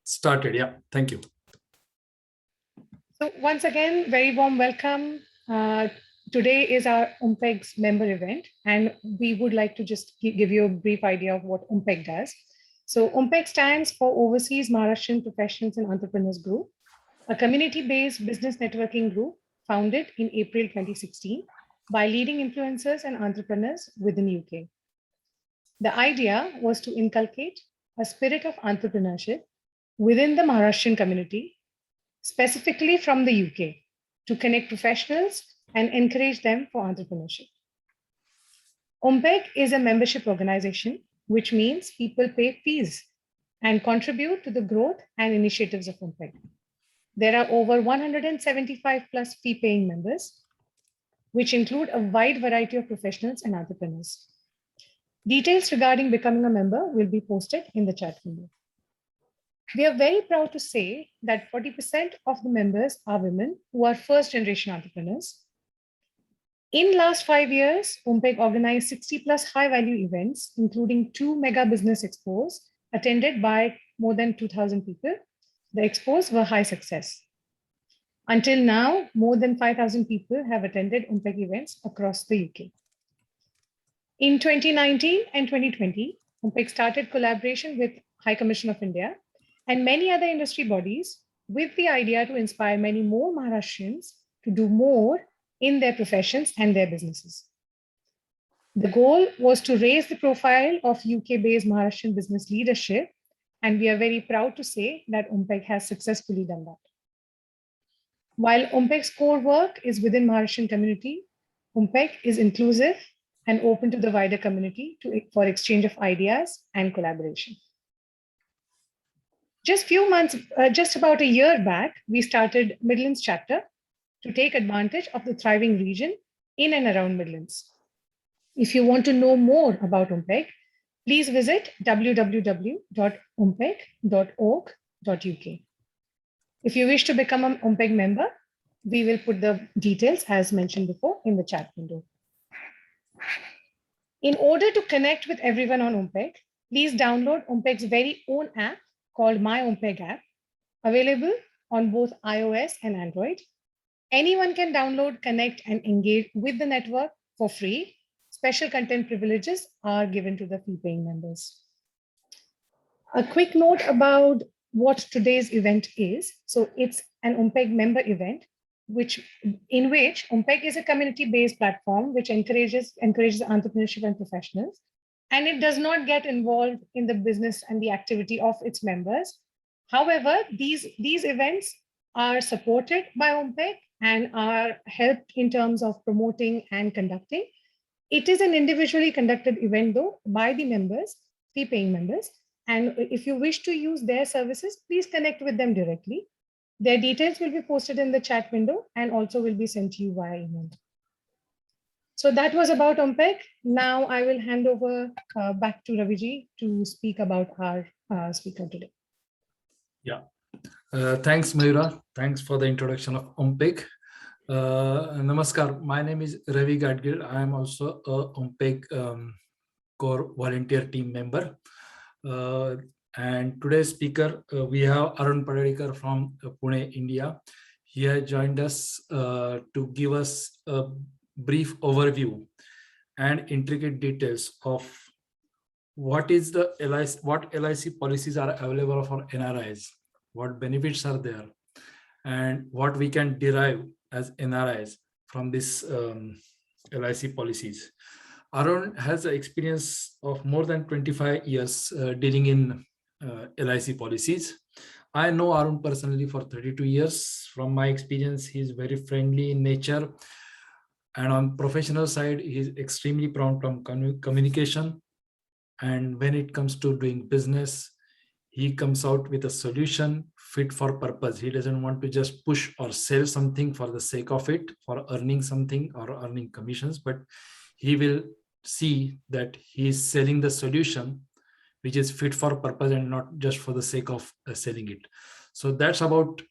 started. Yeah, thank you. So once again, very warm welcome. Today is our UMPEG's member event, and we would like to just give you a brief idea of what UMPEG does. So UMPEG stands for Overseas Maharashtrian Professionals and Entrepreneurs Group, a community-based business networking group founded in April 2016 by leading influencers and entrepreneurs within UK. The idea was to inculcate a spirit of entrepreneurship within the Maharashtrian community, specifically from the UK, to connect professionals and encourage them for entrepreneurship. UMPEG is a membership organization, which means people pay fees and contribute to the growth and initiatives of UMPEG. There are over 175 plus fee-paying members, which include a wide variety of professionals and entrepreneurs. Details regarding becoming a member will be posted in the chat window. We are very proud to say that 40% of the members are women who are first generation entrepreneurs. In last 5 years, UMPEG organized 60 plus high value events, including 2 mega business expos attended by more than 2,000 people. The expos were high success. Until now, more than 5,000 people have attended UMPEG events across the UK. In 2019 and 2020, UMPEG started collaboration with High Commission of India and many other industry bodies with the idea to inspire many more Maharashtrians to do more in their professions and their businesses. The goal was to raise the profile of UK-based Maharashtrian business leadership, and we are very proud to say that UMPEG has successfully done that. While UMPEG's core work is within Maharashtrian community, UMPEG is inclusive and open to the wider community for exchange of ideas and collaboration. Just about a year back, we started Midlands chapter to take advantage of the thriving region in and around Midlands. If you want to know more about UMPEG, please visit www.umpeg.org.uk. If you wish to become an UMPEG member, we will put the details as mentioned before in the chat window. In order to connect with everyone on UMPEG, please download UMPEG's very own app called My UMPEG app, available on both iOS and Android. Anyone can download, connect, and engage with the network for free. Special content privileges are given to the fee-paying members. A quick note about what today's event is. So it's an UMPEG member event, in which UMPEG is a community-based platform which encourages entrepreneurship and professionals. And it does not get involved in the business and the activity of its members. However, these events are supported by UMPEG and are helped in terms of promoting and conducting. It is an individually conducted event though by the members, fee-paying members. And if you wish to use their services, please connect with them directly. Their details will be posted in the chat window and also will be sent to you via email. So that was about UMPEG. Now I will hand over back to Raviji to speak about our speaker today. Yeah, thanks, Mayura. Thanks for the introduction of UMPEG. Namaskar, my name is Ravi Gadgil. I am also a UMPEG core volunteer team member. And today's speaker, we have Arun Padadikar from Pune, India. He has joined us to give us a brief overview and intricate details of what is the LIC, what LIC policies are available for NRIs, what benefits are there, and what we can derive as NRIs from this LIC policies. Arun has an experience of more than 25 years dealing in LIC policies. I know Arun personally for 32 years. From my experience, he is very friendly in nature. And on professional side, he is extremely prompt on communication. And when it comes to doing business, he comes out with a solution fit for purpose. He doesn't want to just push or sell something for the sake of it, for earning something or earning commissions, but he will see that he is selling the solution which is fit for purpose and not just for the sake of selling it. So that's about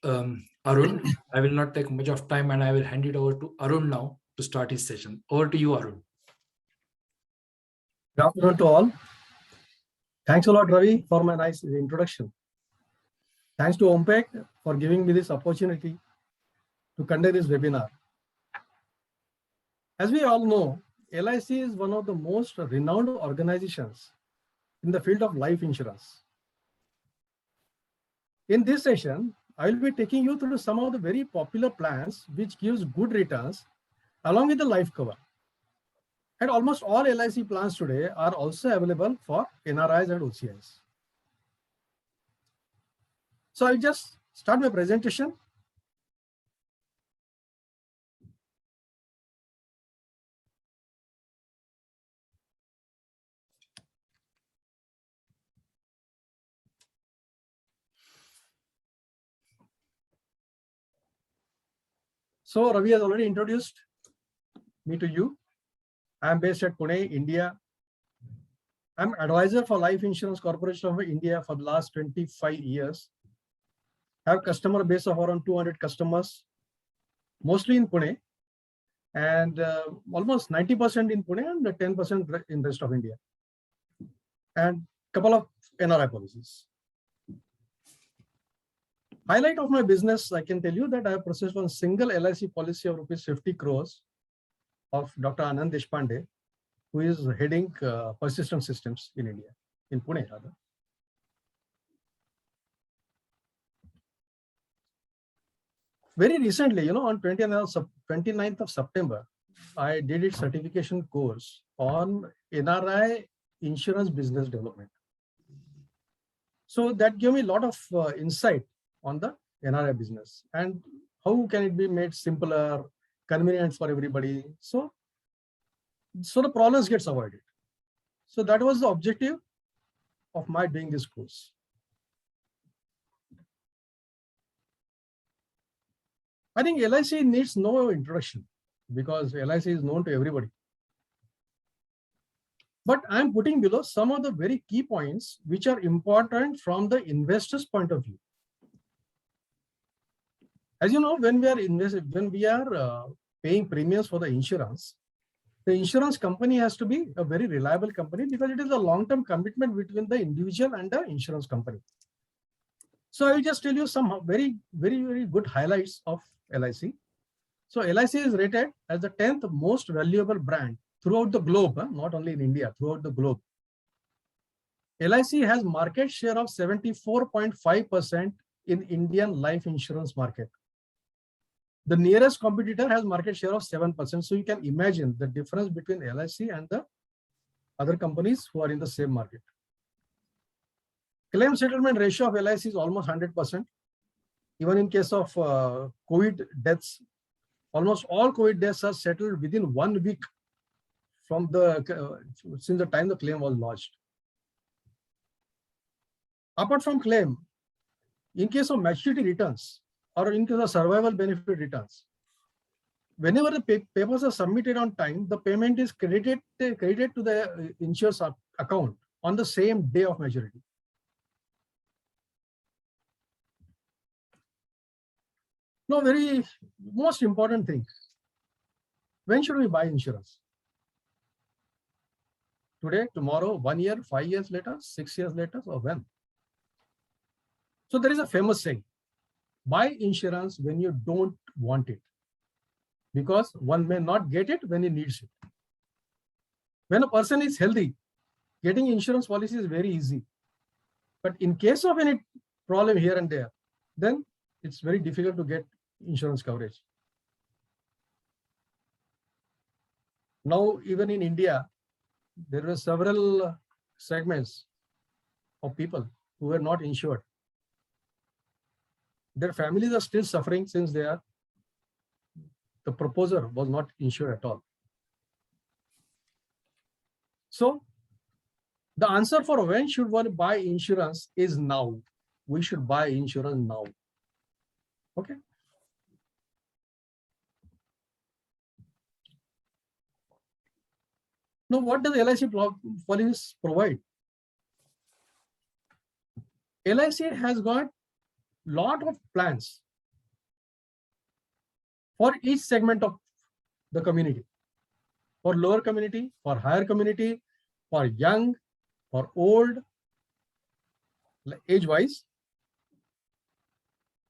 Arun. I will not take much of time and I will hand it over to Arun now to start his session. Over to you, Arun. Good afternoon to all. Thanks a lot, Ravi, for my nice introduction. Thanks to OMPEC for giving me this opportunity to conduct this webinar. As we all know, LIC is one of the most renowned organizations in the field of life insurance. In this session, I will be taking you through some of the very popular plans which gives good returns along with the life cover. And almost all LIC plans today are also available for NRIs and OCIs. So I'll just start my presentation. So Ravi has already introduced me to you. I'm based at Pune, India. I'm advisor for Life Insurance Corporation of India for the last 25 years. I have customer base of around 200 customers, mostly in Pune, and almost 90% in Pune and 10% in the rest of India, and a couple of NRI policies. Highlight of my business, I can tell you that I have processed one single LIC policy of rupees 50 crores of Dr. Anand Deshpande, who is heading Persistent Systems in India, in Pune rather. Very recently, on 29th of September, I did its certification course on NRI insurance business development. So that gave me a lot of insight on the NRI business and how can it be made simpler, convenient for everybody. So the problems gets avoided. So that was the objective of my doing this course. I think LIC needs no introduction because LIC is known to everybody. But I'm putting below some of the very key points which are important from the investor's point of view. As you know, when we are paying premiums for the insurance company has to be a very reliable company because it is a long-term commitment between the individual and the insurance company. So I'll just tell you some very, very, very good highlights of LIC. So LIC is rated as the 10th most valuable brand throughout the globe, not only in India, throughout the globe. LIC has market share of 74.5% in Indian life insurance market. The nearest competitor has market share of 7%. So you can imagine the difference between LIC and the other companies who are in the same market. Claim settlement ratio of LIC is almost 100%. Even in case of COVID deaths, almost all COVID deaths are settled within 1 week from since the time the claim was lodged. Apart from claim, in case of maturity returns or in case of survival benefit returns, whenever the papers are submitted on time, the payment is credited to the insurer's account on the same day of maturity. Now, most important thing, when should we buy insurance? Today, tomorrow, 1 year, 5 years later, 6 years later, or when? So there is a famous saying, buy insurance when you don't want it, because one may not get it when he needs it. When a person is healthy, getting insurance policy is very easy. But in case of any problem here and there, then it's very difficult to get insurance coverage. Now, even in India, there were several segments of people who were not insured. Their families are still suffering since the proposer was not insured at all. So the answer for when should one buy insurance is now. We should buy insurance now. Okay. Now, what does LIC policies provide? LIC has got lot of plans for each segment of the community. For lower community, for higher community, for young, for old, age-wise.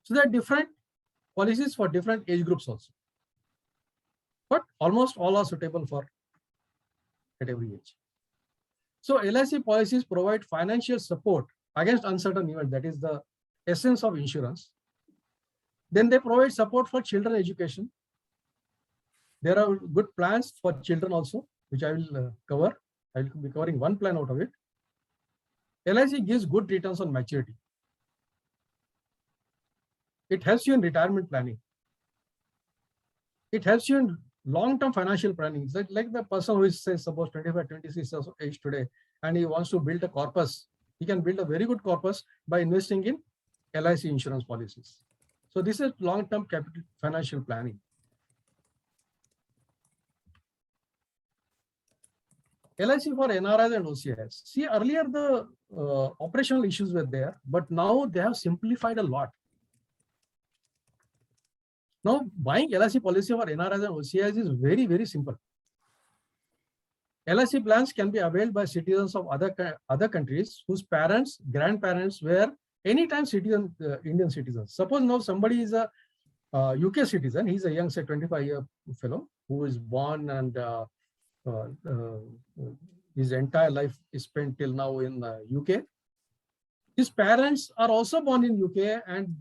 So there are different policies for different age groups also. But almost all are suitable for at every age. So LIC policies provide financial support against uncertain events. That is the essence of insurance. Then they provide support for children education. There are good plans for children also, which I will cover. I will be covering one plan out of it. LIC gives good returns on maturity. It helps you in retirement planning. It helps you in long-term financial planning. It's like the person who is, say, suppose 25, 26 years of age today, and he wants to build a corpus. He can build a very good corpus by investing in LIC insurance policies. So this is long-term capital financial planning. LIC for NRIs and OCIs. See, earlier the operational issues were there, but now they have simplified a lot. Now, buying LIC policy for NRIs and OCIs is very, very simple. LIC plans can be availed by citizens of other countries whose parents, grandparents were anytime Indian citizens. Suppose now somebody is a UK citizen, he's a young, say 25-year fellow who is born and his entire life is spent till now in UK. His parents are also born in UK and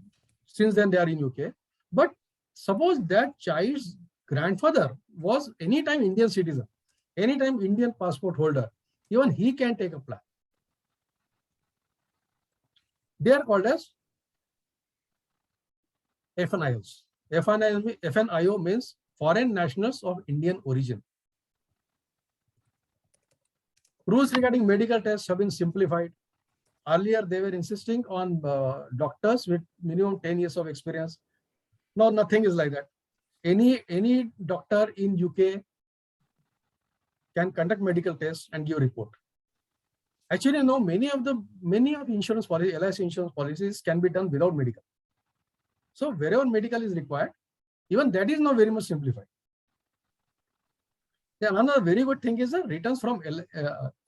since then they are in UK. But suppose that child's grandfather was anytime Indian citizen, anytime Indian passport holder, even he can take a plan. They are called as FNIOs. FNIO means foreign nationals of Indian origin. Rules regarding medical tests have been simplified. Earlier, they were insisting on doctors with minimum 10 years of experience. Now, nothing is like that. Any doctor in UK can conduct medical tests and give report. Actually, no, many of insurance policies, LIC insurance policies can be done without medical. So wherever medical is required, even that is now very much simplified. Then another very good thing is the returns from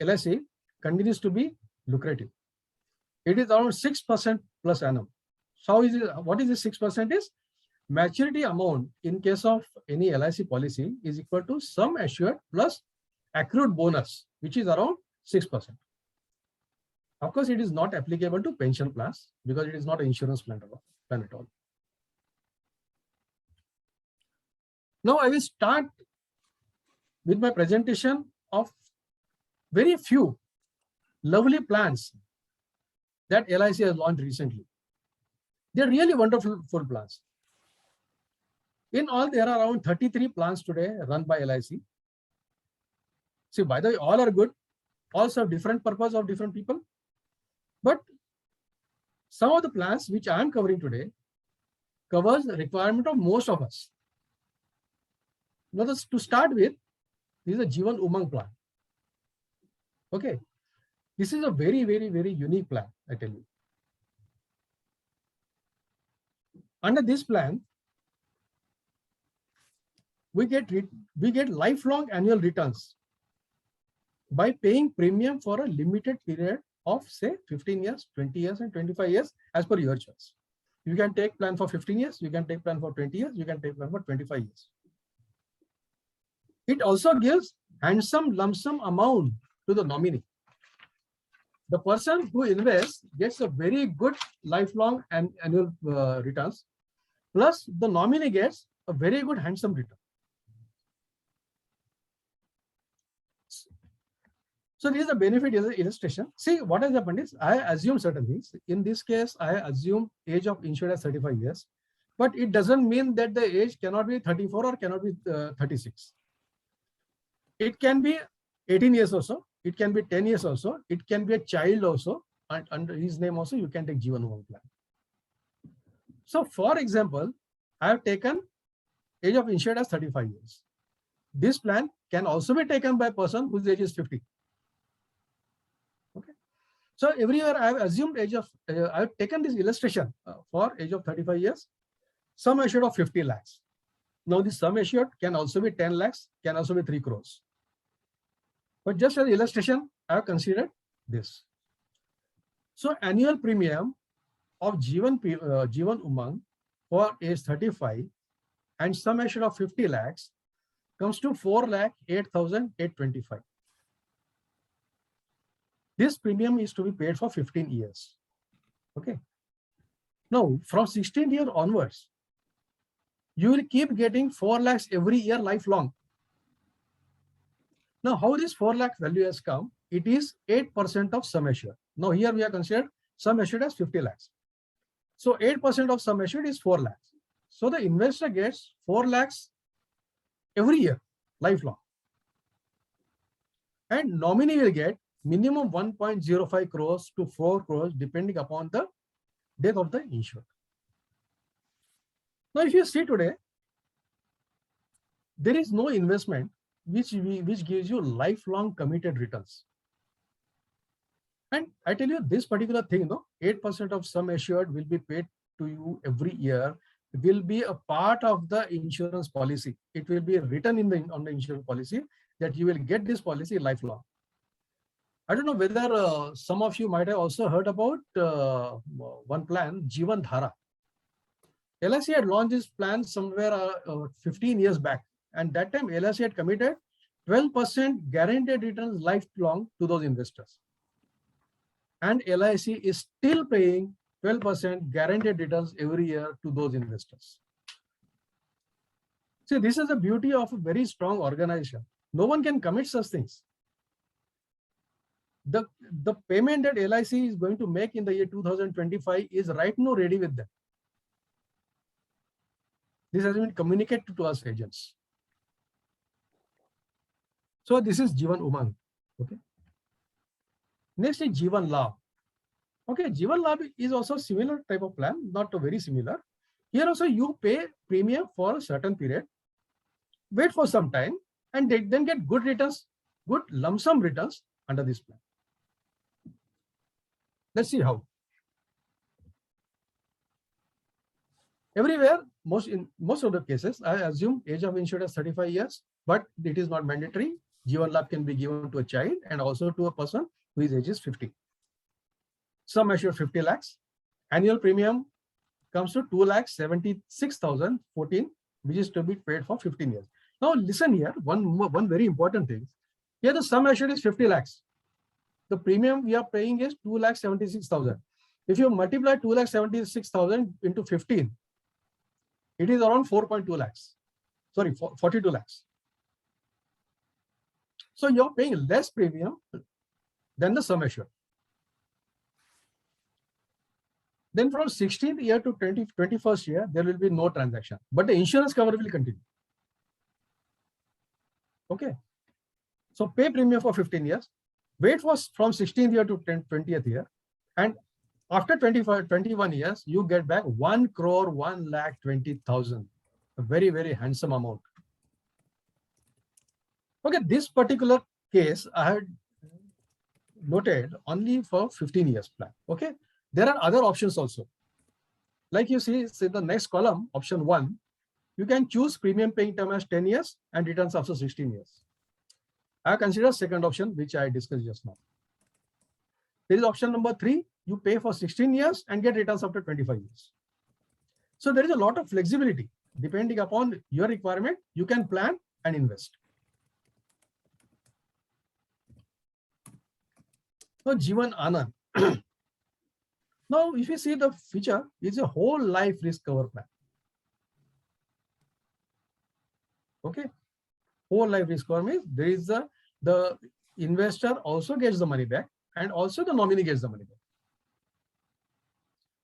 LIC continues to be lucrative. It is around 6% plus annum. So how is it? What is the 6% is? Maturity amount in case of any LIC policy is equal to sum assured plus accrued bonus, which is around 6%. Of course, it is not applicable to pension plans because it is not an insurance plan at all. Now I will start with my presentation of very few lovely plans that LIC has launched recently. They are really wonderful plans. In all, there are around 33 plans today run by LIC. See, by the way, all are good. All serve different purpose of different people. But some of the plans which I am covering today covers the requirement of most of us. Now, to start with, this is a Jeevan Umang plan. Okay. This is a very, very, very unique plan, I tell you. Under this plan, we get lifelong annual returns by paying premium for a limited period of say 15 years, 20 years and 25 years as per your choice. You can take plan for 15 years, you can take plan for 20 years, you can take plan for 25 years. It also gives handsome lump sum amount to the nominee. The person who invests gets a very good lifelong and annual returns, plus the nominee gets a very good handsome return. So this is the benefit is the illustration. See, what has happened is I assume certain things. In this case, I assume age of insured as 35 years, but it doesn't mean that the age cannot be 34 or cannot be 36. It can be 18 years also. It can be 10 years also. It can be a child also. And under his name also, you can take Jeevan Umang plan. So for example, I have taken age of insured as 35 years. This plan can also be taken by a person whose age is 50. Okay. So every year I have assumed age of, I have taken this illustration for age of 35 years, sum assured of 50 lakhs. Now this sum assured can also be 10 lakhs, can also be 3 crores. But just as illustration, I have considered this. So annual premium of Jeevan Umang for age 35 and sum assured of 50 lakhs comes to 4,08,825. This premium is to be paid for 15 years. Okay. Now, from 16 years onwards, you will keep getting 4 lakhs every year lifelong. Now, how this 4 lakh value has come? It is 8% of sum assured. Now, here we are considered sum assured as 50 lakhs. So 8% of sum assured is 4 lakhs. So the investor gets 4 lakhs every year, lifelong. And nominee will get minimum 1.05 crores to 4 crores depending upon the death of the insured. Now, if you see today, there is no investment which gives you lifelong committed returns. And I tell you this particular thing, 8% of sum assured will be paid to you every year. It will be a part of the insurance policy. It will be written on the insurance policy that you will get this policy lifelong. I don't know whether some of you might have also heard about one plan, Jeevan Dhara. LIC had launched this plan somewhere 15 years back. And that time LIC had committed 12% guaranteed returns lifelong to those investors. And LIC is still paying 12% guaranteed returns every year to those investors. See, this is the beauty of a very strong organization. No one can commit such things. The payment that LIC is going to make in the year 2025 is right now ready with them. This has been communicated to us agents. So this is Jeevan Umang. Okay. Next is Jeevan Labh. Okay, Jeevan Labh is also similar type of plan, not very similar. Here also you pay premium for a certain period, wait for some time, and then get good returns, good lump sum returns under this plan. Let's see how. Everywhere, in most of the cases, I assume age of insured is 35 years, but it is not mandatory. Jeevan Labh can be given to a child and also to a person whose age is 50. Sum assured 50 lakhs. Annual premium comes to 2,76,014, which is to be paid for 15 years. Now listen here, one very important thing. Here the sum assured is 50 lakhs. The premium we are paying is 2,76,000. If you multiply 2,76,000 into 15, it is around 4.2 lakhs. Sorry, 42 lakhs. So you're paying less premium than the sum assured. Then from 16th year to 21st year, there will be no transaction, but the insurance cover will continue. Okay. So pay premium for 15 years, wait for from 16th year to 20th year, and after 21 years, you get back 1,01,20,000, a very, very handsome amount. Okay, this particular case I had noted only for 15 years plan. Okay, there are other options also. Like you see the next column, option 1, you can choose premium paying term as 10 years and returns after 16 years. I consider second option, which I discussed just now. There is option number 3, you pay for 16 years and get returns after 25 years. So there is a lot of flexibility. Depending upon your requirement, you can plan and invest. So Jeevan Anand. Now, if you see the feature, it's a whole life risk cover plan. Okay, whole life risk cover means there is the investor also gets the money back and also the nominee gets the money back.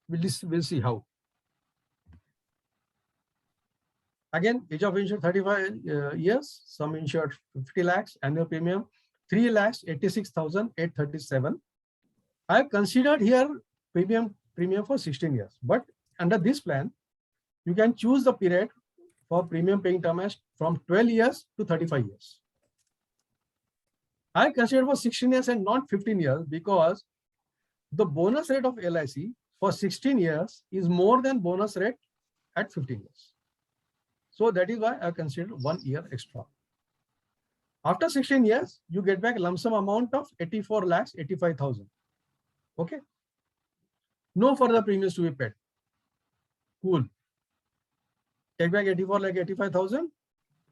We'll see how. Again, age of insured 35 years, sum insured 50 lakhs, annual premium 3,86,837. I have considered here premium for 16 years, but under this plan, you can choose the period for premium paying term as from 12 years to 35 years. I consider for 16 years and not 15 years because the bonus rate of LIC for 16 years is more than bonus rate at 15 years. So that is why I consider 1 year extra. After 16 years, you get back lump sum amount of 84,85,000. Okay. No further premiums to be paid. Cool. take back 84 lakh 85,000.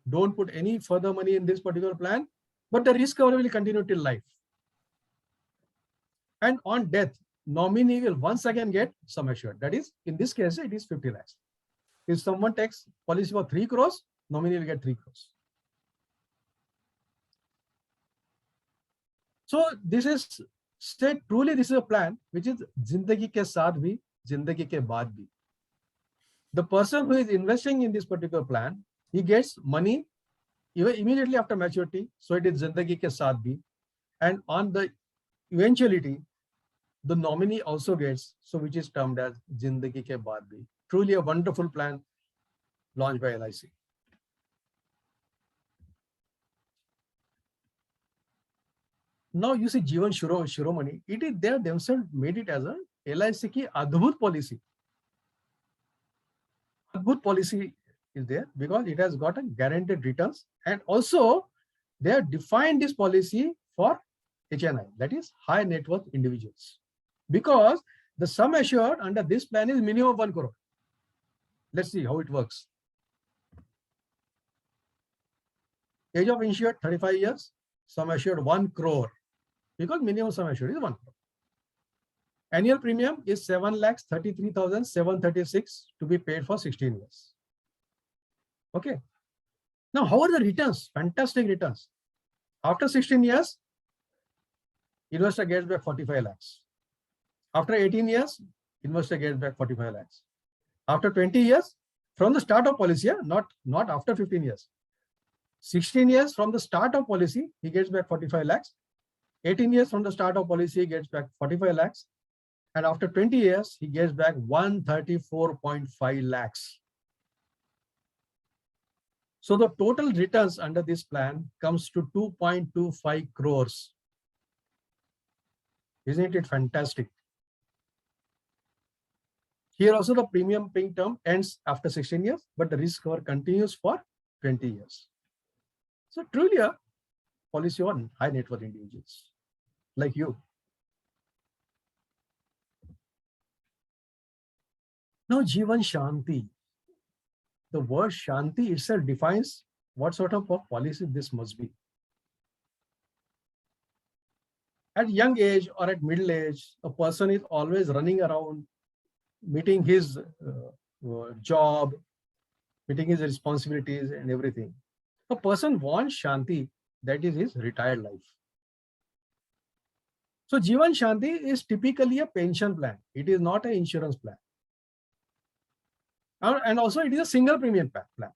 Don't put any further money in this particular plan, but the risk cover will continue till life. And on death, nominee will once again get sum assured. That is, in this case, it is 50 lakhs. If someone takes policy for 3 crores, nominee will get 3 crores. So this is said truly, this is a plan which is Zindagi ke saath bhi, Zindagi ke baad bhi. The person who is investing in this particular plan, he gets money even immediately after maturity. So it is Zindagi ke saath bhi. And on the eventuality, the nominee also gets, so which is termed as Zindagi ke baad bhi. Truly a wonderful plan launched by LIC. Now you see Jeevan Shiromani, it is they themselves made it as a LIC ki Adbhut policy. Adbhut policy is there because it has got a guaranteed returns, and also they have defined this policy for HNI, that is high net worth individuals, because the sum assured under this plan is minimum 1 crore. Let's see how it works. Age of insured 35 years, sum assured 1 crore, because minimum sum assured is 1 crore. Annual premium is 7,33,736 to be paid for 16 years. Okay. Now, how are the returns? Fantastic returns. After 16 years, investor gets back 45 lakhs. After 18 years, investor gets back 45 lakhs. After 20 years, from the start of policy, not after 15 years. 16 years from the start of policy, he gets back 45 lakhs. 18 years from the start of policy, he gets back 45 lakhs. And after 20 years, he gets back 134.5 lakhs. So the total returns under this plan comes to 2.25 crores. Isn't it fantastic? Here also the premium paying term ends after 16 years, but the risk cover continues for 20 years. So truly a policy on high net worth individuals like you. Now Jeevan Shanti. The word Shanti itself defines what sort of a policy this must be. At young age or at middle age, a person is always running around, meeting his job, meeting his responsibilities and everything. A person wants Shanti, that is his retired life. So Jeevan Shanti is typically a pension plan. It is not an insurance plan. And also it is a single premium plan.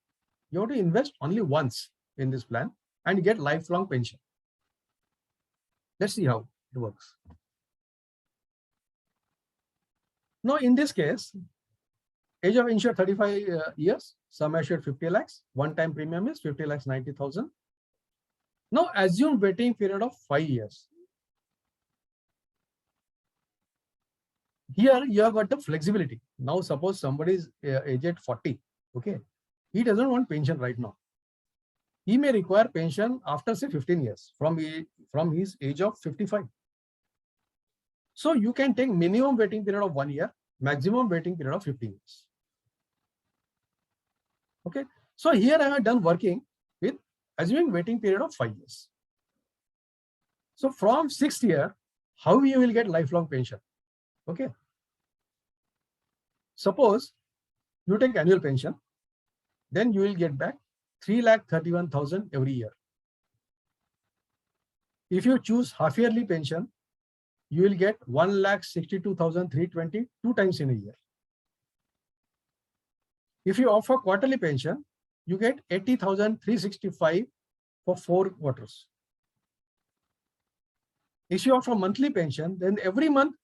You have to invest only once in this plan and get lifelong pension. Let's see how it works. Now in this case, age of insured 35 years, sum assured 50 lakhs, one-time premium is 50 lakhs 90,000. Now assume waiting period of 5 years. Here you have got the flexibility. Now suppose somebody is aged 40, okay, he doesn't want pension right now. He may require pension after say 15 years from his age of 55. So you can take minimum waiting period of 1 year, maximum waiting period of 15 years. Okay, so here I have done working with assuming waiting period of 5 years. So from 6th year, how you will get lifelong pension? Okay. Suppose you take annual pension, then you will get back 3,31,000 every year. If you choose half yearly pension, you will get 1,62,320 2 times in a year. If you offer quarterly pension, you get 80,365 for 4 quarters. If you offer monthly pension, then every month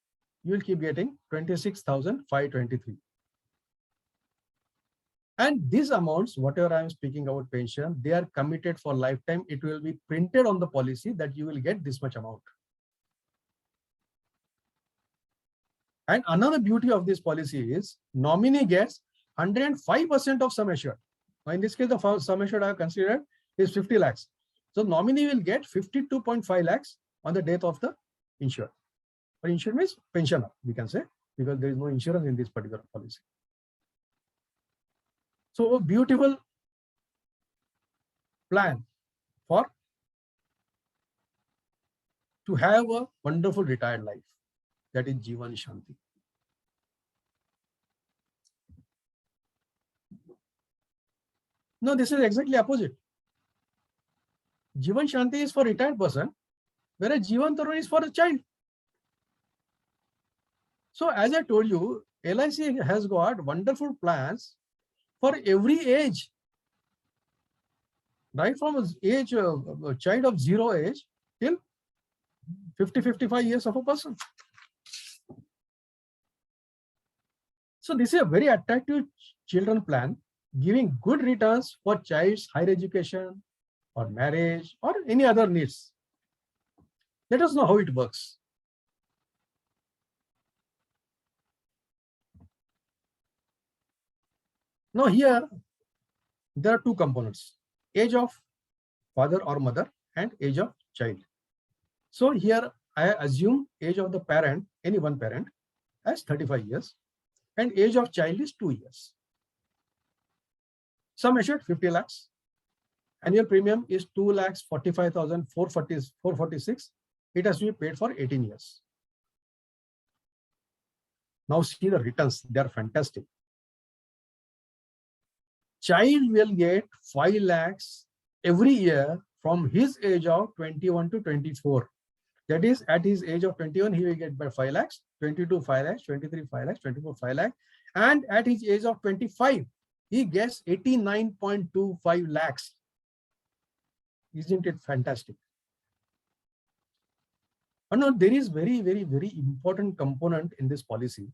you will keep getting 26,523. And these amounts, whatever I am speaking about pension, they are committed for lifetime. It will be printed on the policy that you will get this much amount. And another beauty of this policy is nominee gets 105% of sum assured. Now in this case, the sum assured I have considered is 50 lakhs. So nominee will get 52.5 lakhs on the death of the insured. But insured means pensioner, we can say, because there is no insurance in this particular policy. So a beautiful plan for to have a wonderful retired life. That is Jeevan Shanti. No, this is exactly opposite. Jeevan Shanti is for retired person, whereas Jeevan Tarun is for a child. So as I told you, LIC has got wonderful plans for every age, right from age a child of 0 age till 50-55 years of a person. So this is a very attractive children plan, giving good returns for child's higher education or marriage or any other needs. Let us know how it works. Now here, there are two components: age of father or mother and age of child. So here I assume age of the parent, any one parent, as 35 years, and age of child is 2 years. Sum assured 50 lakhs. Annual premium is 2,45,446. It has to be paid for 18 years. Now see the returns, they are fantastic. Child will get 5 lakhs every year from his age of 21 to 24. That is, at his age of 21, he will get by 5 lakhs, 22 5 lakhs, 23 5 lakhs, 24 5 lakhs. And at his age of 25, he gets 89.25 lakhs. Isn't it fantastic? And now there is very important component in this policy.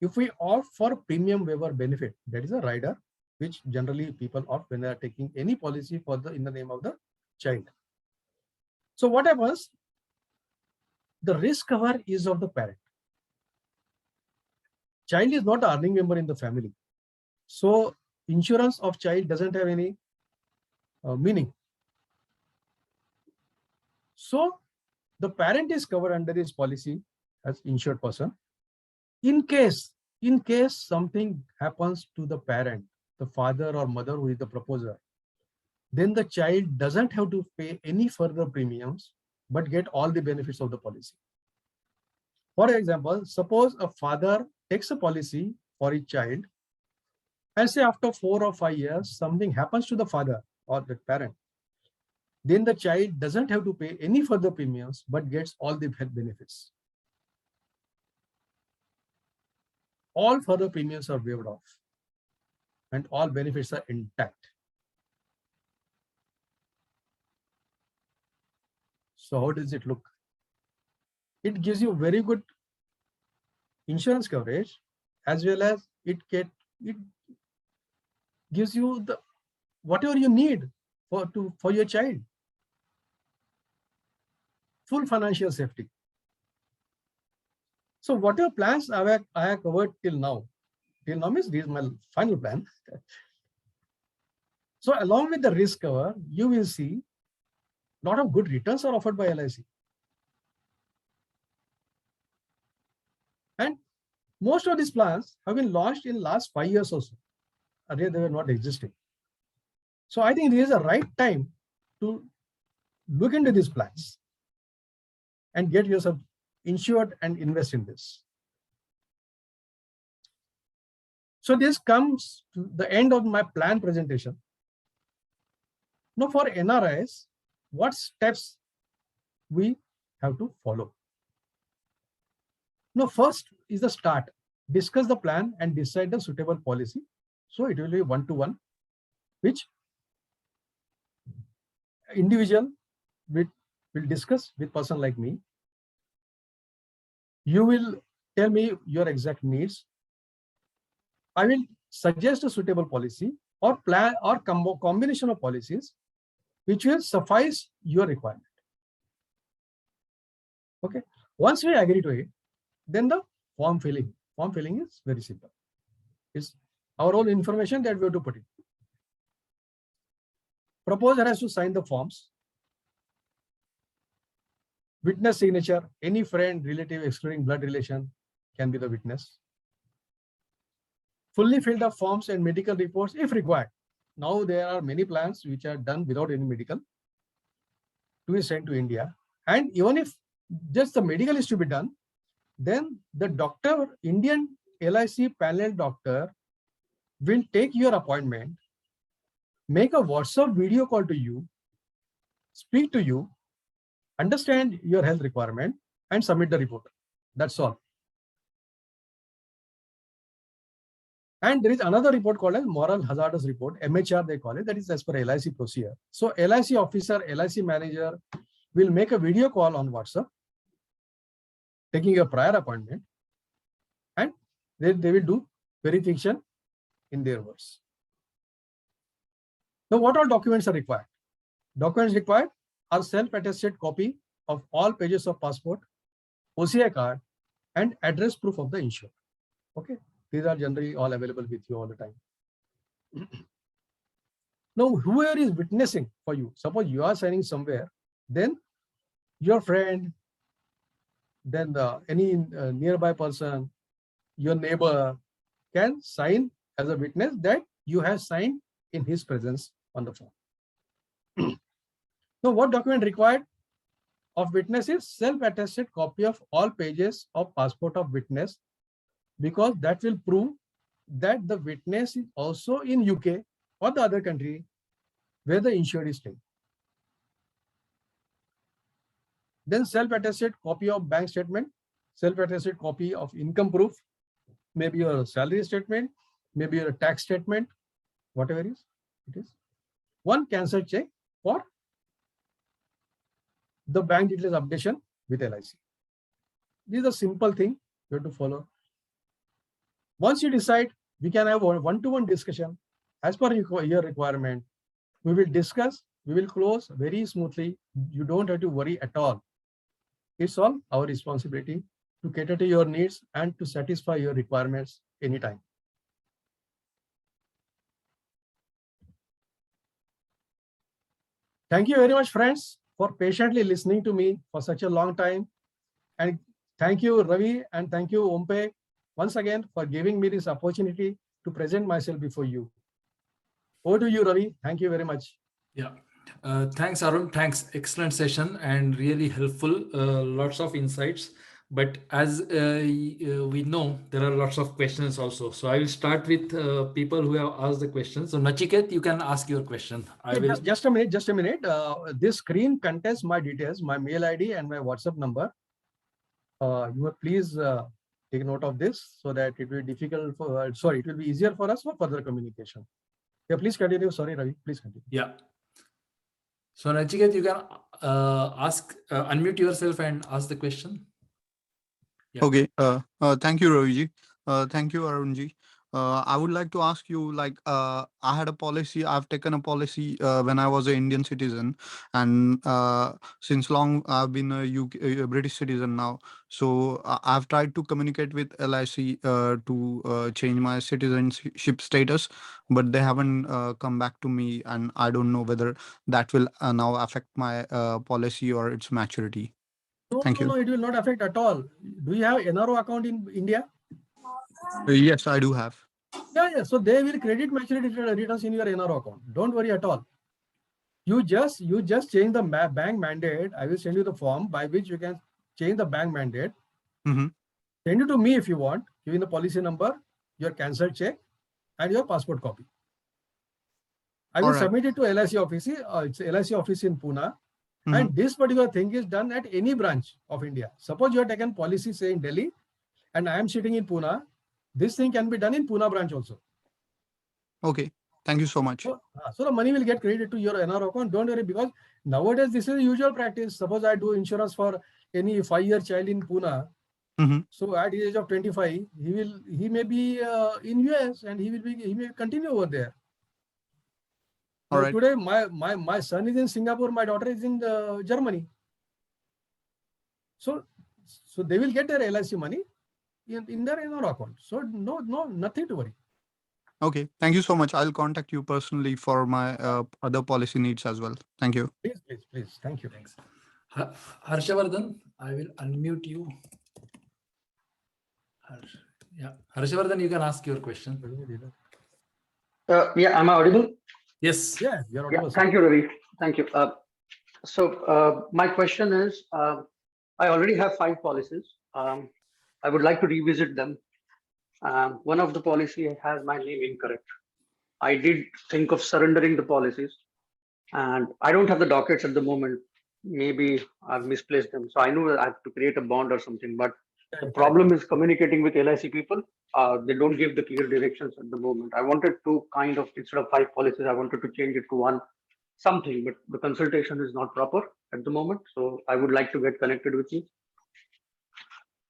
If we opt for premium waiver benefit, that is a rider, which generally people opt when they are taking any policy for in the name of the child. So what happens? The risk cover is of the parent. Child is not an earning member in the family. So insurance of child doesn't have any meaning. So the parent is covered under this policy as insured person. In case something happens to the parent, the father or mother who is the proposer, then the child doesn't have to pay any further premiums, but get all the benefits of the policy. For example, suppose a father takes a policy for his child, and say after 4 or 5 years, something happens to the father or the parent, then the child doesn't have to pay any further premiums, but gets all the benefits. All further premiums are waived off and all benefits are intact. So how does it look? It gives you very good insurance coverage, as well as it gives you the whatever you need for your child. Full financial safety. So whatever plans I have covered till now means this is my final plan. So along with the risk cover, you will see a lot of good returns are offered by LIC. And most of these plans have been launched in last 5 years or so. Earlier they were not existing. So I think this is the right time to look into these plans and get yourself insured and invest in this. So this comes to the end of my plan presentation. Now for NRIs, what steps we have to follow? Now first is the start. Discuss the plan and decide the suitable policy. So it will be one-to-one, which individual will discuss with person like me. You will tell me your exact needs. I will suggest a suitable policy or plan or combination of policies which will suffice your requirement. Okay. Once we agree to it, then the form filling. Form filling is very simple. It's our own information that we have to put in. Proposer has to sign the forms. Witness signature, any friend, relative excluding blood relation can be the witness. fully filled up forms and medical reports if required. Now there are many plans which are done without any medical to be sent to India. And even if just the medical is to be done, then the doctor, Indian LIC panel doctor, will take your appointment, make a WhatsApp video call to you, speak to you, understand your health requirement, and submit the report. That's all. And there is another report called as moral hazardous report, MHR they call it, that is as per LIC procedure. So LIC officer, LIC manager will make a video call on WhatsApp, taking your prior appointment, and they will do verification in their words. Now, what all documents are required? Documents required are self-attested copy of all pages of passport, OCI card, and address proof of the insured. Okay, these are generally all available with you all the time. Now, whoever is witnessing for you, suppose you are signing somewhere, then your friend, then any nearby person, your neighbor can sign as a witness that you have signed in his presence on the form. Now, what document required of witness is self-attested copy of all pages of passport of witness, because that will prove that the witness is also in UK or the other country where the insured is staying. Then self-attested copy of bank statement, self-attested copy of income proof, maybe your salary statement, maybe your tax statement, whatever it is. One cancer check for the bank details updation with LIC. This is a simple thing you have to follow. Once you decide, we can have a one-to-one discussion as per your requirement. We will discuss, we will close very smoothly. You don't have to worry at all. It's all our responsibility to cater to your needs and to satisfy your requirements anytime. Thank you very much, friends, for patiently listening to me for such a long time. And thank you, Ravi, and thank you, Ompek, once again for giving me this opportunity to present myself before you. Over to you, Ravi. Thank you very much. Yeah. Thanks, Arun. Thanks. Excellent session and really helpful. Lots of insights. But as we know, there are lots of questions also. So I will start with people who have asked the questions. So Nachiket, you can ask your question. Just a minute. This screen contains my details, my mail ID and my WhatsApp number. You will please take note of this so that it will be difficult for, it will be easier for us for further communication. Yeah, please continue. Sorry, Ravi, please continue. Yeah. So Nachiket, you can unmute yourself and ask the question. Yeah. Okay. Thank you, Raviji. Thank you, Arunji. I would like to ask you, like, I had a policy, I've taken a policy when I was an Indian citizen, and since long I've been a British citizen now. So I've tried to communicate with LIC to change my citizenship status, but they haven't come back to me, and I don't know whether that will now affect my policy or its maturity. Thank you. No, it will not affect at all. Do you have NRO account in India? Yes, I do have. Yeah. So they will credit maturity returns in your NRO account. Don't worry at all. You just change the bank mandate. I will send you the form by which you can change the bank mandate. Mm-hmm. Send it to me if you want, giving the policy number, your cancelled check, and your passport copy. I will submit it to LIC office. It's LIC office in Pune. Mm-hmm. And this particular thing is done at any branch of India. Suppose you have taken policy, say in Delhi, and I am sitting in Pune. This thing can be done in Pune branch also. Okay. Thank you so much. So the money will get credited to your NRO account. Don't worry, because nowadays this is the usual practice. Suppose I do insurance for any 5-year child in Pune. Mm-hmm. So at the age of 25, he may be in US and he may continue over there. So right. Today, my son is in Singapore, my daughter is in Germany. So they will get their LIC money in their NRO account. So no, nothing to worry. Okay, thank you so much. I'll contact you personally for my other policy needs as well. Thank you. Please. Thank you. Thanks. Harshavardhan, I will unmute you. Yeah, Harshvardhan, you can ask your question. Yeah, am I audible? Yes. Yeah, you're Yeah, audible, sir. thank you, Ravi. Thank you. My question is, I already have 5 policies. I would like to revisit them. One of the policy has my name incorrect. I did think of surrendering the policies, and I don't have the dockets at the moment. Maybe I've misplaced them. So I know that I have to create a bond or something, but the Correct. problem is communicating with LIC people. They don't give the clear directions at the moment. I wanted to kind of, instead of 5 policies, I wanted to change it to one something, but the consultation is not proper at the moment. So I would like to get connected with you.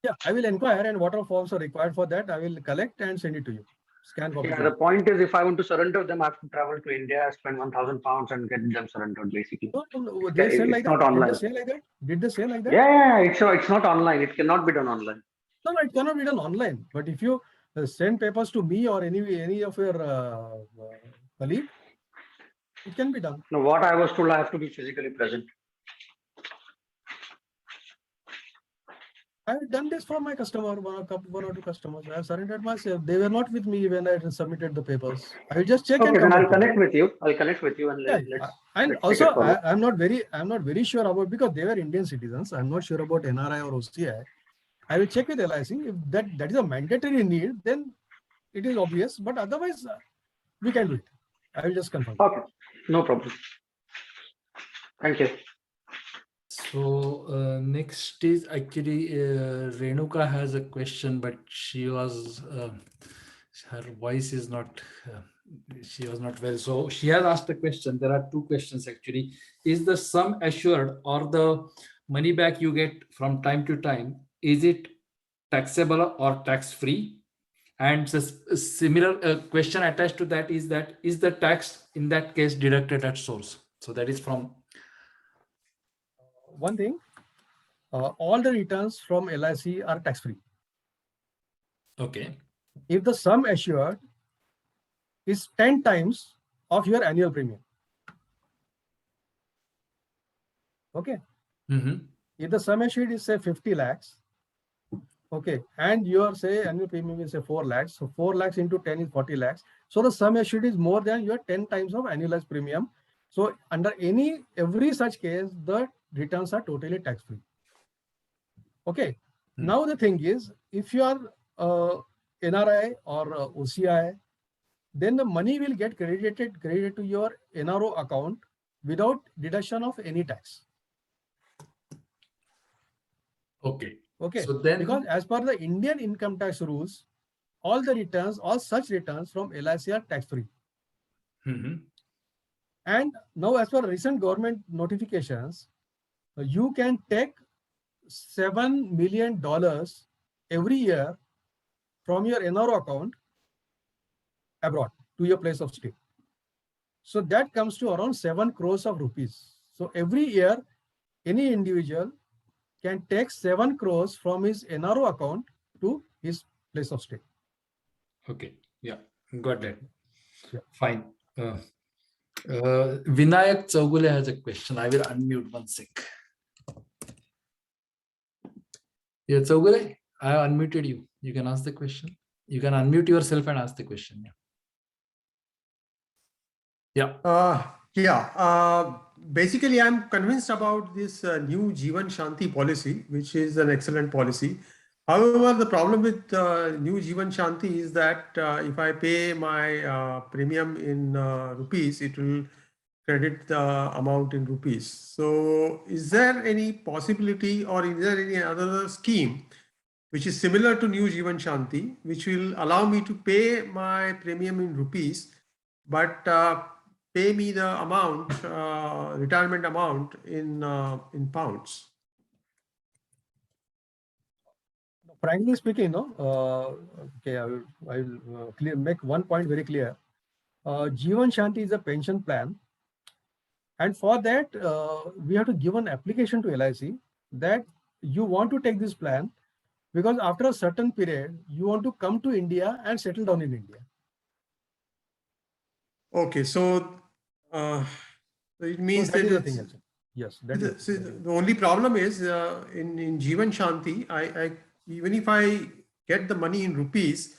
Yeah, I will inquire, and whatever forms are required for that, I will collect and send it to you. Scan copy. Yeah, to the you. point is, if I want to surrender them, I have to travel to India, spend 1,000 pounds, and get them surrendered. Basically, No, they say like it's that. not Did online. they say like that? Did they say like that? Yeah, it's not online. It cannot be done online. No, it cannot be done online. But if you send papers to me or any of your colleague, it can be done. No, what I was told, I have to be physically present. I have done this for my customer, one or two customers. I have surrendered myself. They were not with me when I submitted the papers. I will just check and Okay, come then I'll back to you. connect with you. I'll connect with you and Yeah, let's. and let's take also it forward. I'm not very sure about, because they were Indian citizens. I'm not sure about NRI or OCI. I will check with LIC. If that is a mandatory need, then it is obvious. But otherwise, we can do it. I will just confirm. Okay, no problem. Thank you. So next is actually Renuka has a question, but she was her voice is not. She was not well, so she has asked a question. There are 2 questions actually. Is the sum assured or the money back you get from time to time, is it taxable or tax free? And a similar question attached to that is the tax in that case deducted at source? So that is from. One thing, all the returns from LIC are tax free. Okay. If the sum assured is 10 times of your annual premium. Okay. If the sum assured is say 50 lakhs, okay, and your say annual premium is say 4 lakhs, so 4 lakhs into 10 is 40 lakhs. So the sum assured is more than your 10 times of annualized premium. So under every such case, the returns are totally tax free. Okay. Now the thing is, if you are NRI or OCI, then the money will get credited to your NRO account without deduction of any tax. Okay. Okay. So then, because as per the Indian income tax rules, all such returns from LIC are tax free. And now, as per recent government notifications, you can take $7 million every year from your NRO account abroad to your place of stay. So that comes to around 7 crores of rupees. So every year, any individual can take 7 crores from his NRO account to his place of stay. Okay. Yeah. Got that. Yeah. Fine. Vinayak Chaugule has a question. I will unmute one sec. Yeah, Chaugule, I unmuted you. You can ask the question. You can unmute yourself and ask the question. Yeah. Basically, I'm convinced about this new Jeevan Shanti policy, which is an excellent policy. However, the problem with new Jeevan Shanti is that if I pay my premium in rupees, it will credit the amount in rupees. So is there any possibility, or is there any other scheme which is similar to new Jeevan Shanti, which will allow me to pay my premium in rupees, but pay me the amount, retirement amount in pounds? Frankly speaking, okay, I will make one point very clear. Jeevan Shanti is a pension plan, and for that we have to give an application to LIC that you want to take this plan because after a certain period you want to come to India and settle down in India. Okay, so it means So that that is the thing. Also. Yes, that is the only problem is in Jeevan Shanti, I even if I get the money in rupees,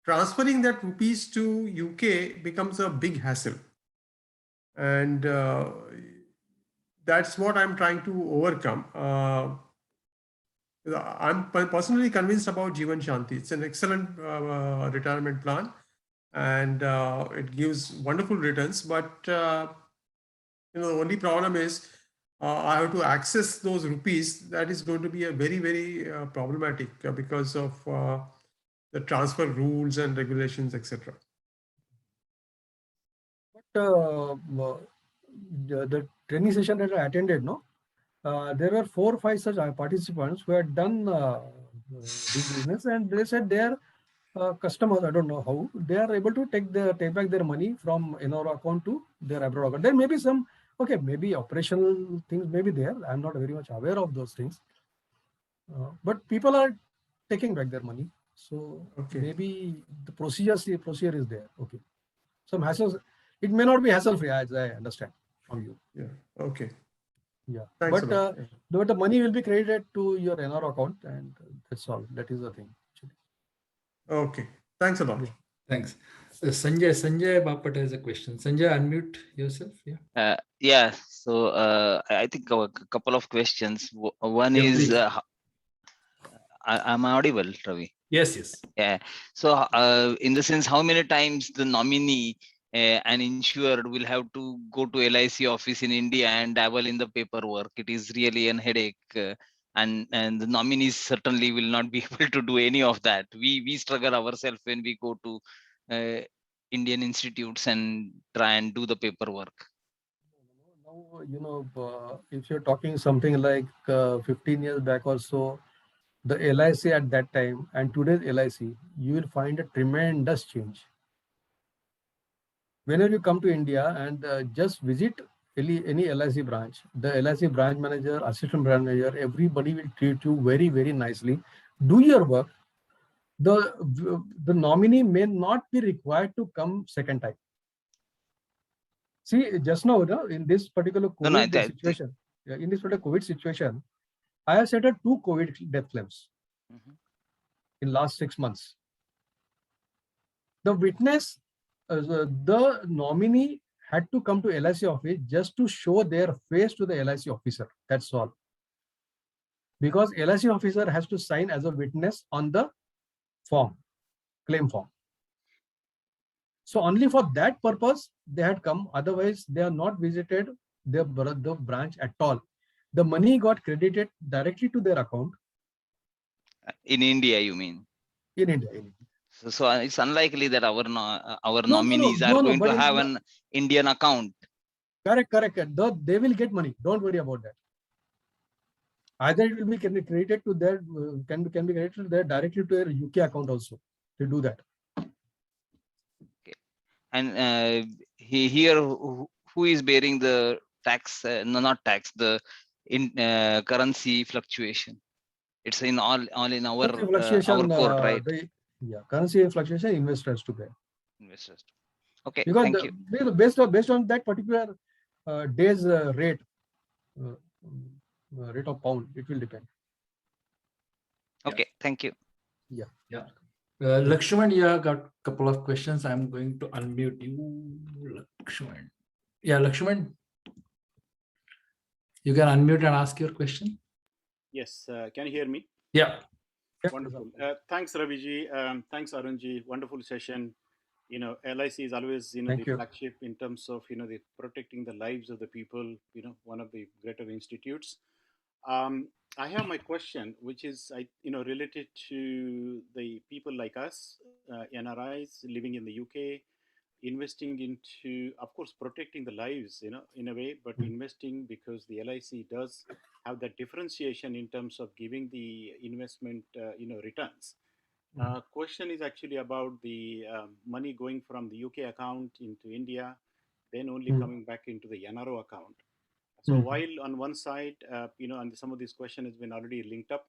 transferring that rupees to UK becomes a big hassle. And that's what I'm trying to overcome. I'm personally convinced about Jeevan Shanti. It's an excellent retirement plan, and it gives wonderful returns. But the only problem is I have to access those rupees. That is going to be a very, very problematic because of the transfer rules and regulations, etc. But the training session that I attended, no, there were 4 or 5 such participants who had done this business, and they said their customers, I don't know how, they are able to take back their money from our account to their abroad account. There may be some, okay, maybe operational things may be there. I'm not very much aware of those things. But people are taking back their money. So maybe the procedure is there. Okay. Some hassles. It may not be hassle-free, as I understand from you. Yeah. Okay. Yeah. Thanks But the money will be credited to your NR account, and that's all. That is the thing. Actually. Okay. Thanks a lot. Yeah. Thanks. Sanjay Bapat has a question. Sanjay, unmute yourself. Yeah. Yeah. So I think a couple of questions. One Yeah, is, please. I'm audible, Ravi. Yes. Yeah. So in the sense, how many times the nominee and insured will have to go to LIC office in India and dabble in the paperwork? It is really an headache. And the nominees certainly will not be able to do any of that. We struggle ourselves when we go to Indian institutes and try and do the paperwork. Now, if you're talking something like 15 years back or so, the LIC at that time and today's LIC, you will find a tremendous change. Whenever you come to India and just visit any LIC branch, the LIC branch manager, assistant branch manager, everybody will treat you very, very nicely. Do your work. The nominee may not be required to come second time. See, just now, in this particular COVID situation, in this particular COVID situation, I have settled 2 COVID death claims in last 6 months. The witness, the nominee had to come to LIC office just to show their face to the LIC officer. That's all. Because LIC officer has to sign as a witness on the form, claim form. So only for that purpose they had come. Otherwise, they are not visited the branch at all. The money got credited directly to their account. In India, you mean? In India. So it's unlikely that our nominees are going to have an Indian account. Correct. They will get money. Don't worry about that. Either it will be credited to their can be credited to their directly to their UK account also. To do that. Okay. And here, who is bearing the tax? No, not tax. The currency fluctuation. It's in all in our court, right? Currency fluctuation, investors to pay. Investors. Okay. Because thank you. Based on that particular day's rate of pound, it will depend. Okay. Thank you. Yeah. Lakshman, you have got a couple of questions. I'm going to unmute you, Lakshman. Yeah, Lakshman, you can unmute and ask your question. Yes, can you hear me? Yeah. Wonderful. Thanks, Raviji. Thanks, Arunji. Wonderful session. LIC is always, the flagship in terms of, the protecting the lives of the people, one of the greater institutes. I have my question, which is, related to the people like us, NRIs living in the UK, investing into, of course, protecting the lives, in a way, but investing because the LIC does have that differentiation in terms of giving the investment, returns. Question is actually about the money going from the UK account into India, then only coming back into the NRO account. So while on one side, and some of this question has been already linked up,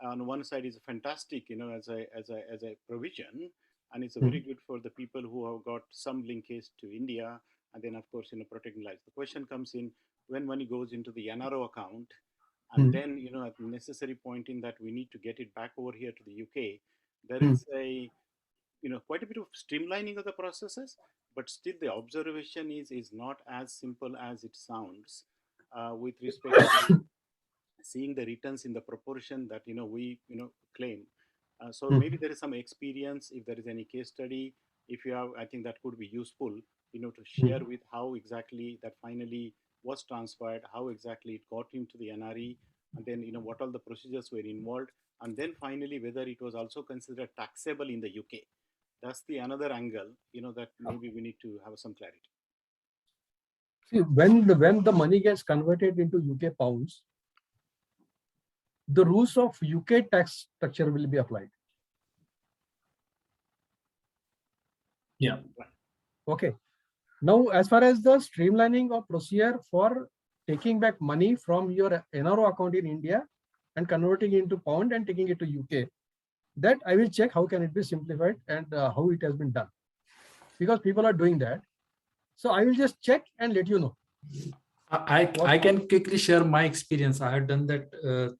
on one side is fantastic, as a provision, and it's very good for the people who have got some linkage to India, and then of course, protecting lives. The question comes in when money goes into the NRO account, and then, at the necessary point in that we need to get it back over here to the UK. there is a quite a bit of streamlining of the processes, but still the observation is not as simple as it sounds with respect to seeing the returns in the proportion that we claim. So maybe there is some experience, if there is any case study, if you have, I think that could be useful to share with how exactly that finally was transferred, how exactly it got into the NRE, and then what all the procedures were involved, and then finally whether it was also considered taxable in the UK. That's the another angle that maybe we need to have some clarity. See, when the money gets converted into UK pounds, the rules of UK tax structure will be applied. Yeah. Okay. Now, as far as the streamlining of procedure for taking back money from your NRO account in India and converting it into pound and taking it to UK, that I will check how can it be simplified and how it has been done, because people are doing that. So I will just check and let you know. I can quickly share my experience. I had done that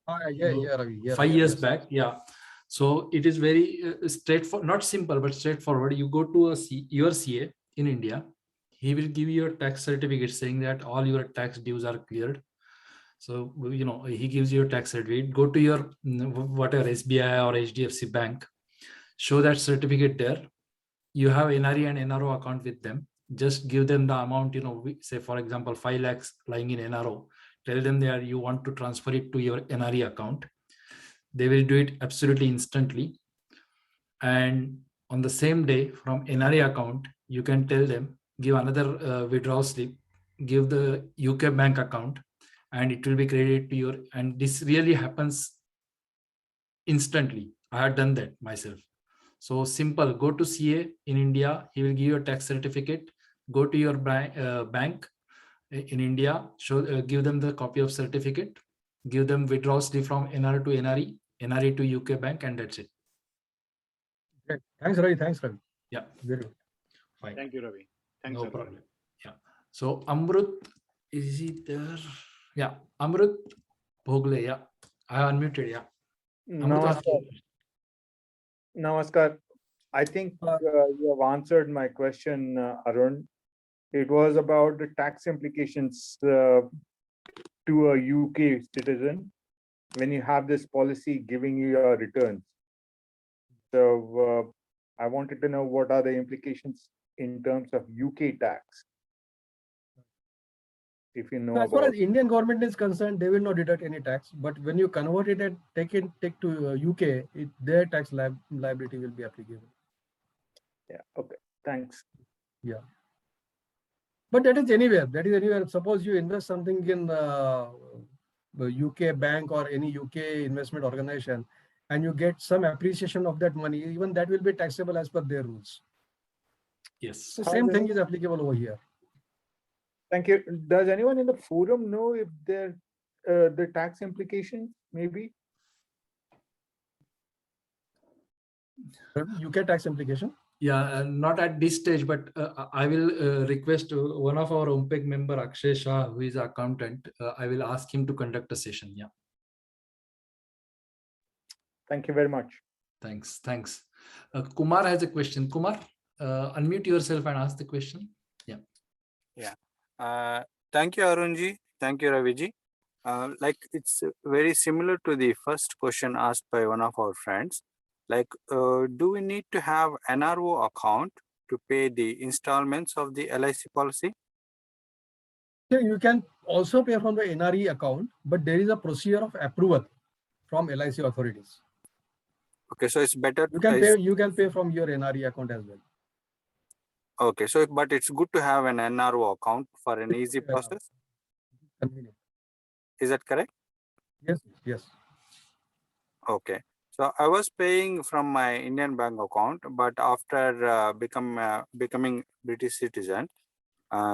Ravi, 5 years back. Yeah. So it is very straightforward, not simple, but straightforward. You go to your CA in India. He will give you a tax certificate saying that all your tax dues are cleared. So, he gives you a tax certificate. Go to your whatever SBI or HDFC bank, show that certificate there. You have NRE and NRO account with them. Just give them the amount, say for example, 5 lakhs lying in NRO. Tell them that you want to transfer it to your NRE account. They will do it absolutely instantly. And on the same day from NRE account, you can tell them, give another withdrawal slip, give the UK bank account, and it will be credited to your, and this really happens instantly. I had done that myself. So simple, go to CA in India, he will give you a tax certificate, go to your bank in India, give them the copy of certificate, give them withdrawal slip from NR to NRE, NRE to UK bank, and that's it. Okay. Thanks, Ravi. Yeah. Very good. Fine. Thank you, Ravi. Thanks, No Arun. problem. Yeah. So Amrut, is he there? Yeah. Amrut Bhogle. Yeah. I unmuted. Yeah. Namaskar. Namaskar. I think you have answered my question, Arun. It was about the tax implications to a UK citizen when you have this policy giving you your returns. So I wanted to know what are the implications in terms of UK tax. If you know As far about as Indian government is concerned, they will not deduct any tax. But when you convert it and take to UK, their tax liability will be applicable. Yeah. Okay. Thanks. Yeah. But that is anywhere. Suppose you invest something in UK bank or any UK investment organization, and you get some appreciation of that money, even that will be taxable as per their rules. Yes. So same thing is applicable over here. Thank you. Does anyone in the forum know if the tax implications maybe? UK tax implication? Yeah, not at this stage, but I will request one of our OMPEG member, Akshay Shah, who is an accountant. I will ask him to conduct a session. Yeah. Thank you very much. Thanks. Kumar has a question. Kumar, unmute yourself and ask the question. Yeah. Yeah. Thank you, Arunji. Thank you, Raviji. Like it's very similar to the first question asked by one of our friends. Like, do we need to have NRO account to pay the installments of the LIC policy? Yeah, you can also pay from the NRE account, but there is a procedure of approval from LIC authorities. Okay, so it's better. You can pay from your NRE account as well. Okay, so but it's good to have an NRO account for an easy process. Convenient. Is that correct? Yes. Okay. So I was paying from my Indian bank account, but after becoming British citizen,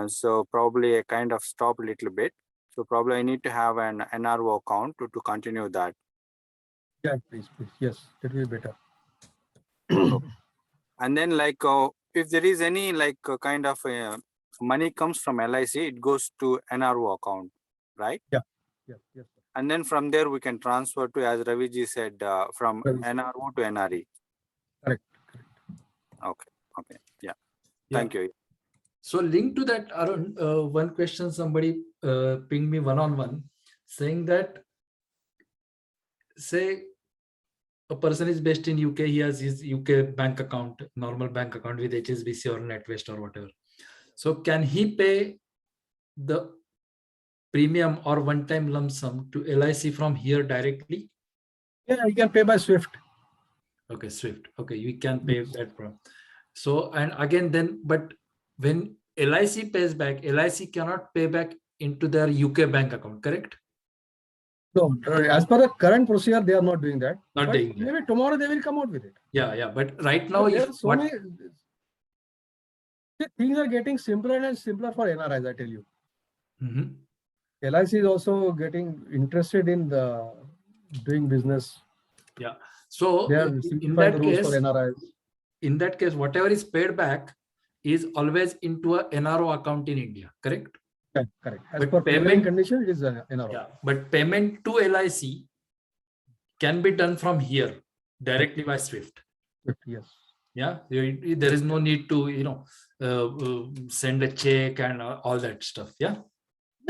so probably I kind of stopped a little bit. So probably I need to have an NRO account to continue that. Yeah, please. Yes, that will be better. Okay. And then like if there is any like kind of money comes from LIC, it goes to NRO account, right? Yeah. Yes. And then from there we can transfer to, as Raviji said, from NRO to NRE. Correct. Okay. Yeah. Yeah. Thank you. So linked to that, Arun, one question somebody pinged me one-on-one saying that, say a person is based in UK, he has his UK bank account, normal bank account with HSBC or NatWest or whatever. So can he pay the premium or one-time lump sum to LIC from here directly? Yeah, you can pay by SWIFT. Okay, SWIFT. Okay, you can pay that from. So, and again, then, but when LIC pays back, LIC cannot pay back into their UK bank account, correct? No, as per the current procedure, they are not doing that. Not But doing that. maybe tomorrow they will come out with it. Yeah. But right now, There if are so what, many things are getting simpler and simpler for NRIs, I tell you. Mhm. LIC is also getting interested in doing business. Yeah. So They are in simplifying that the rules case, for NRIs. in that case, whatever is paid back is always into a NRO account in India, correct? Yeah, correct. As But per prevailing payment, condition, it is NRO. yeah, but payment to LIC can be done from here directly by SWIFT. Yes. Yeah, there is no need to send a check and all that stuff. Yeah,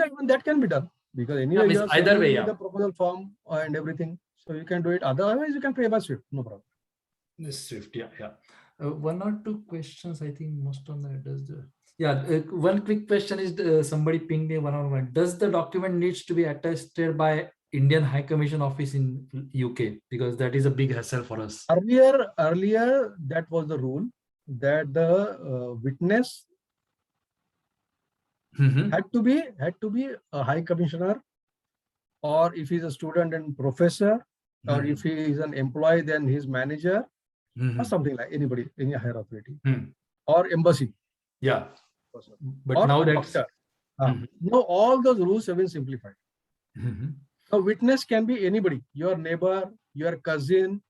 Even that can be done because anyway means you are either way, sending yeah. the proposal form and everything, so you can do it. Otherwise, you can pay by SWIFT, no problem. SWIFT, yeah. One or two questions, I think most of that does the. Yeah, one quick question is somebody pinged me one-on-one. Does the document needs to be attested by Indian High Commission office in UK? Because that is a big hassle for us. Earlier, that was the rule that the witness Mhm. had to be a high commissioner, or if he's a student and professor, or if he is an employee, then his manager, or something like anybody, any higher authority, or embassy. Yeah, but or now that's doctor. Now all those rules have been simplified. A witness can be anybody, your neighbor, your cousin.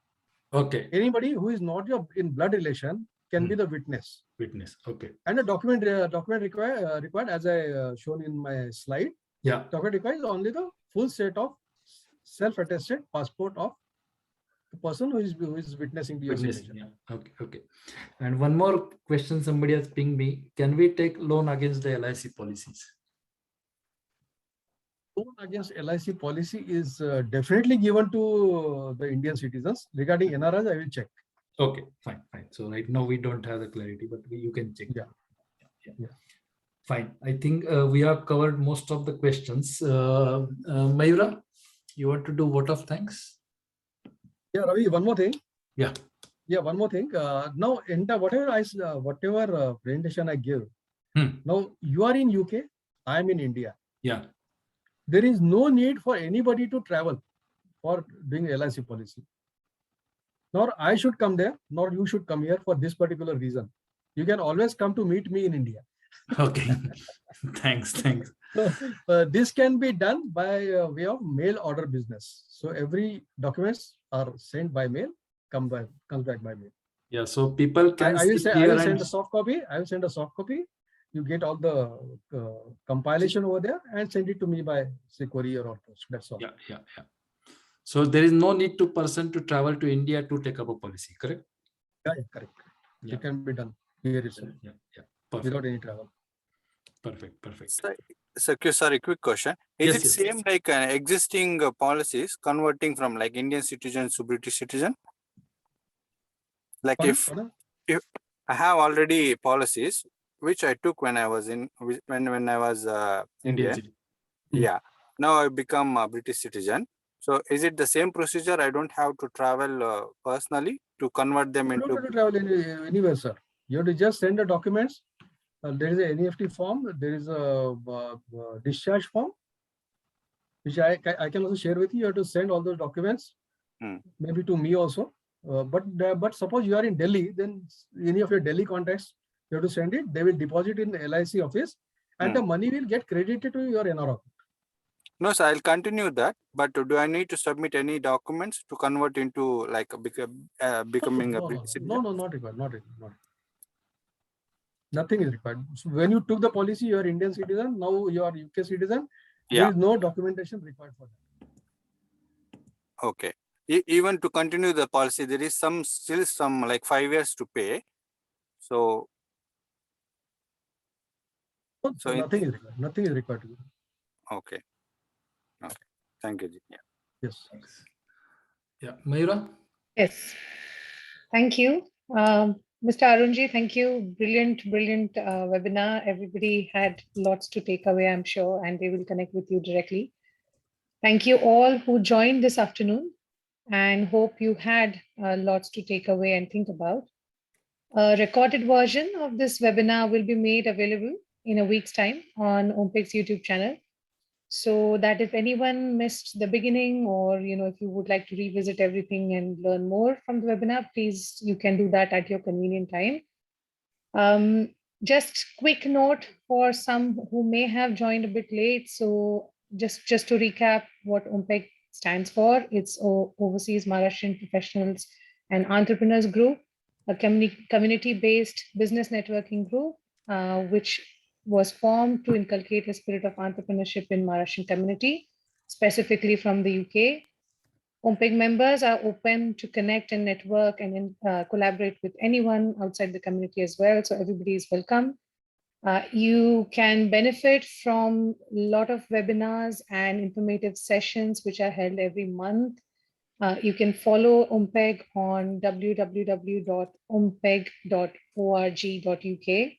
Okay. Anybody who is not your in blood relation can be the witness. Witness. Okay. And a document required as I shown in my slide. Yeah. Document requires only the full set of self-attested passport of the person who is witnessing the signature. Yeah. Okay. And one more question somebody has pinged me. Can we take loan against the LIC policies? Loan against LIC policy is definitely given to the Indian citizens. Regarding NRIs, I will check. Okay, fine. So right now we don't have the clarity, but you can check. Yeah. Fine. I think we have covered most of the questions. Mayura, you want to do vote of thanks? Yeah, Ravi, one more thing. Yeah. One more thing. Now, whatever presentation I give, now you are in UK, I am in India. Yeah. There is no need for anybody to travel for doing LIC policy. Nor I should come there, nor you should come here for this particular reason. You can always come to meet me in India. Okay. Thanks. So, this can be done by way of mail order business. So every documents are sent by mail, comes back by mail. Yeah. So people can. I will send a soft copy. I will send a soft copy. You get all the compilation over there and send it to me by say courier or post. That's all. Yeah. So there is no need to person to travel to India to take up a policy, correct? Yeah, correct. Yeah. It can be done here itself. Yeah. Perfect. Without any travel. Perfect. Sorry, quick question. Is it same like existing policies converting from like Indian citizen to British citizen? Like if I have already policies which I took when I was when I was Indian. Yeah. Now I become a British citizen. So is it the same procedure? I don't have to travel personally to convert them into. You don't have to travel anywhere, sir. You have to just send the documents. There is an NEFT form. There is a discharge form, which I can also share with you. You have to send all those documents, maybe to me also. But suppose you are in Delhi, then any of your Delhi contacts, you have to send it. They will deposit in the LIC office, and the money will get credited to your NRO. No, sir, I'll continue that. But do I need to submit any documents to convert into like becoming a British citizen? No, not required. Nothing is required. So when you took the policy, you are Indian citizen. Now you are UK citizen. There is no documentation required for that. Okay. even to continue the policy, there is still some like 5 years to pay. So, Nothing is required. Nothing is required to be. okay. Okay. Thank you, Ji. Yeah. Yes. Thanks. Yeah, Mayura. Yes. Thank you. Mr. Arunji, thank you. Brilliant webinar. Everybody had lots to take away, I'm sure, and they will connect with you directly. Thank you all who joined this afternoon, and hope you had lots to take away and think about. A recorded version of this webinar will be made available in a week's time on OMPIC's YouTube channel. So that if anyone missed the beginning, or if you would like to revisit everything and learn more from the webinar, please, you can do that at your convenient time. Just quick note for some who may have joined a bit late. So just to recap what OMPIC stands for, it's Overseas Maharashtrian Professionals and Entrepreneurs Group, a community-based business networking group, which was formed to inculcate a spirit of entrepreneurship in Maharashtrian community, specifically from the UK. OMPIC members are open to connect and network and collaborate with anyone outside the community as well. So everybody is welcome. You can benefit from a lot of webinars and informative sessions which are held every month. You can follow OMPEG on www.ompeg.org.uk.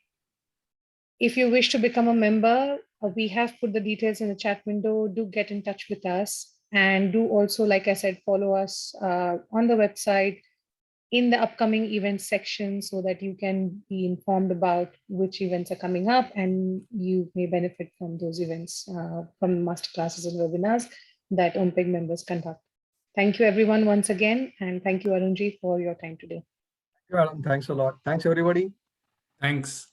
If you wish to become a member, we have put the details in the chat window. Do get in touch with us, and do also, like I said, follow us on the website in the upcoming events section, so that you can be informed about which events are coming up, and you may benefit from those events, from masterclasses and webinars that OMPEG members conduct. Thank you everyone once again, and thank you Arunji for your time today. Thanks a lot. Thanks everybody. Thanks.